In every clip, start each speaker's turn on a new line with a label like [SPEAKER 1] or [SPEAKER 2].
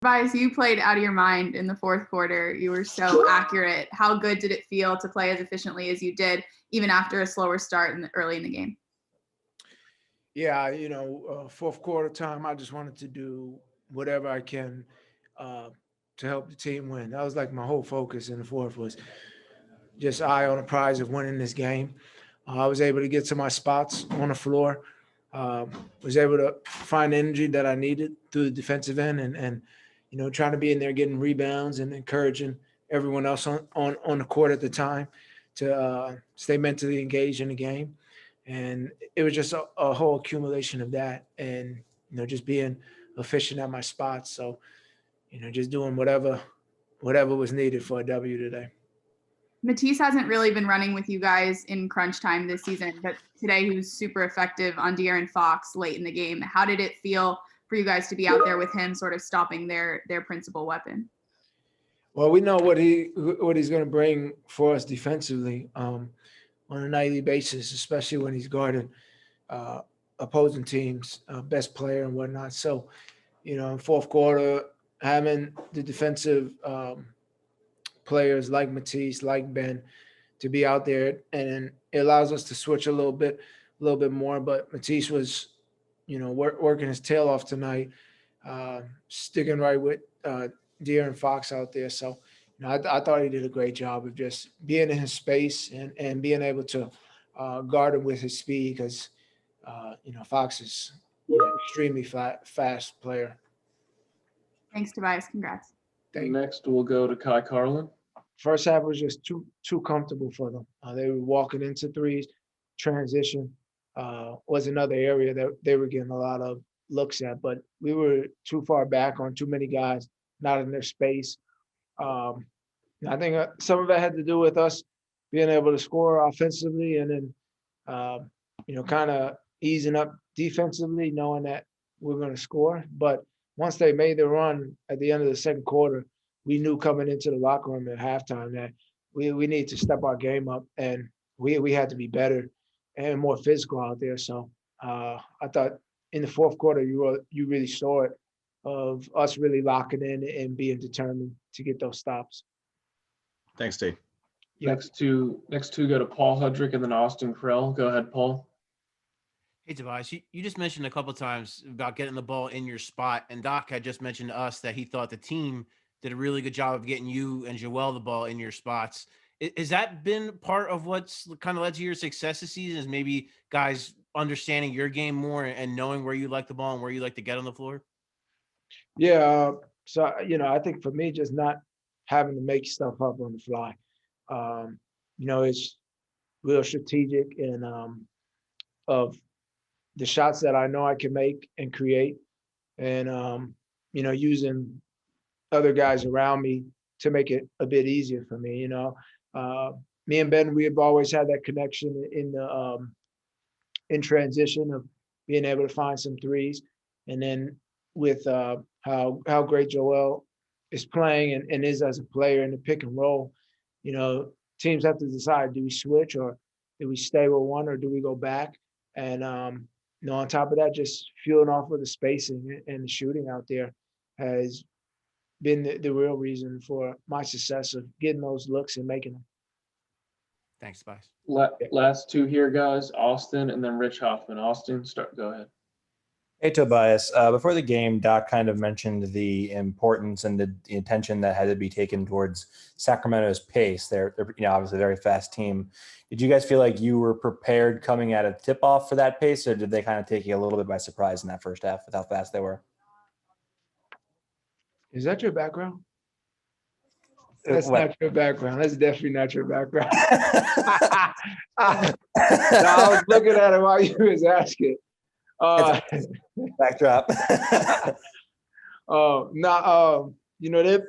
[SPEAKER 1] Tobias, you played out of your mind in the fourth quarter. You were so accurate. How good did it feel to play as efficiently as you did, even after a slower start early in the game?
[SPEAKER 2] Yeah, fourth quarter time, I just wanted to do whatever I can uh, to help the team win. That was like my whole focus in the fourth was just eye on the prize of winning this game. I was able to get to my spots on the floor. Um, was able to find energy that I needed through the defensive end and trying to be in there getting rebounds and encouraging everyone else on the court at the time to stay mentally engaged in the game. And it was just a whole accumulation of that and just being efficient at my spots. So just doing whatever was needed for a W today.
[SPEAKER 1] Matisse hasn't really been running with you guys in crunch time this season, but today he was super effective on De'Aaron Fox late in the game. How did it feel for you guys to be out there with him sort of stopping their principal weapon?
[SPEAKER 2] Well, we know what he's going to bring for us defensively on a nightly basis, especially when he's guarding uh, opposing teams' best player and whatnot. So, in fourth quarter, having the defensive players like Matisse, like Ben, to be out there, and it allows us to switch a little bit more. But Matisse was, working his tail off tonight, sticking right with De'Aaron Fox out there. So, I thought he did a great job of just being in his space and being able to guard him with his speed because, Fox is extremely fast player.
[SPEAKER 1] Thanks, Tobias. Congrats.
[SPEAKER 3] Next, we'll go to Kai Carlin.
[SPEAKER 2] First half was just too comfortable for them. They were walking into threes. Transition was another area that they were getting a lot of looks at, but we were too far back on too many guys, not in their space. Um, I think some of it had to do with us being able to score offensively and then, kind of easing up defensively, knowing that we're going to score. But once they made the run at the end of the second quarter, we knew coming into the locker room at halftime that we need to step our game up and we had to be better and more physical out there. So I thought in the fourth quarter you really saw it of us really locking in and being determined to get those stops.
[SPEAKER 4] Thanks, Steve.
[SPEAKER 2] Yep.
[SPEAKER 3] Next two go to Paul Hudrick and then Austin Krell. Go ahead, Paul.
[SPEAKER 5] Hey, Tobias, you just mentioned a couple of times about getting the ball in your spot, and Doc had just mentioned to us that he thought the team did a really good job of getting you and Joel the ball in your spots. Has that been part of what's kind of led to your success this season, is maybe guys understanding your game more and knowing where you like the ball and where you like to get on the floor?
[SPEAKER 2] Yeah. So, I think for me, just not having to make stuff up on the fly. It's real strategic and of the shots that I know I can make and create and, using other guys around me to make it a bit easier for me, me and Ben, we have always had that connection in transition of being able to find some threes. And then with how great Joel is playing and is as a player in the pick and roll, teams have to decide, do we switch or do we stay with one or do we go back? And, on top of that, just fueling off of the spacing and the shooting out there has been the real reason for my success of getting those looks and making them.
[SPEAKER 5] Thanks, Tobias.
[SPEAKER 3] Last two here, guys. Austin and then Rich Hoffman. Austin, go ahead.
[SPEAKER 6] Hey, Tobias. Before the game, Doc kind of mentioned the importance and the attention that had to be taken towards Sacramento's pace. They're obviously a very fast team. Did you guys feel like you were prepared coming at a tip-off for that pace, or did they kind of take you a little bit by surprise in that first half with how fast they were?
[SPEAKER 2] Is that your background? That's not your background. That's definitely not your background. I was looking at it while you was asking.
[SPEAKER 6] Backdrop.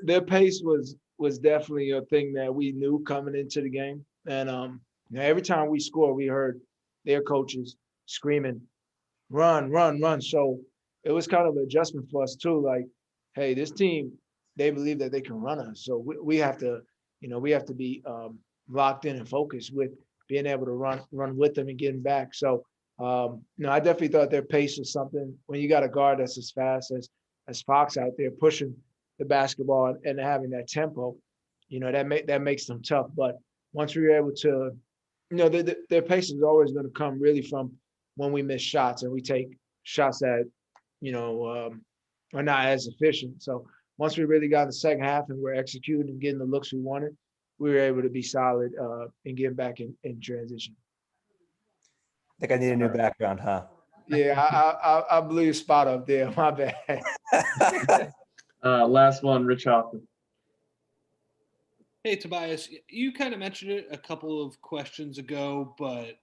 [SPEAKER 2] Their pace was definitely a thing that we knew coming into the game. And every time we scored, we heard their coaches screaming, run, run, run. So it was kind of an adjustment for us too. Like, hey, this team, they believe that they can run us. So we have to be locked in and focused with being able to run with them and getting back. So I definitely thought their pace was something when you got a guard that's as fast as Fox out there pushing the basketball and having that tempo, that makes them tough. But once we were able to, their pace is always going to come really from when we miss shots and we take shots that, are not as efficient. So once we really got in the second half and we're executing and getting the looks we wanted, we were able to be solid and get back in transition.
[SPEAKER 6] I think I need a new background, huh?
[SPEAKER 2] Yeah, I blew your spot up there. My bad.
[SPEAKER 3] Last one, Rich Hoffman.
[SPEAKER 7] Hey, Tobias, you kind of mentioned it a couple of questions ago, but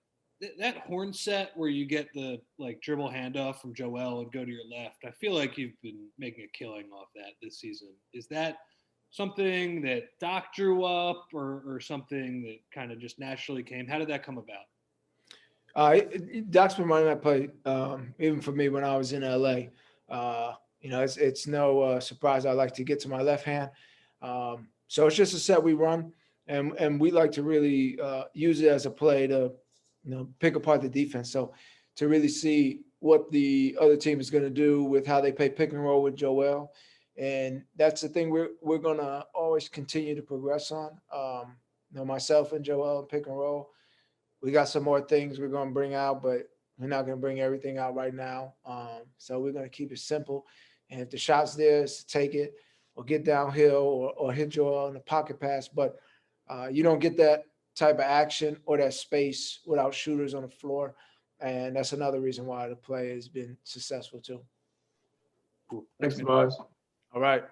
[SPEAKER 7] that horn set where you get the dribble handoff from Joel and go to your left, I feel like you've been making a killing off that this season. Is that something that Doc drew up or something that kind of just naturally came? How did that come about?
[SPEAKER 2] Doc's been running that play even for me when I was in LA. It's no surprise I like to get to my left hand. So it's just a set we run, and we like to really use it as a play to pick apart the defense. So to really see what the other team is going to do with how they play pick and roll with Joel. And that's the thing we're going to always continue to progress on. Myself and Joel and pick and roll. We got some more things we're going to bring out, but we're not going to bring everything out right now. So we're going to keep it simple. And if the shot's there, it's to take it or get downhill or hit Joel in the pocket pass. But you don't get that type of action or that space without shooters on the floor. And that's another reason why the play has been successful too.
[SPEAKER 3] Thanks, Tobias.
[SPEAKER 2] All right.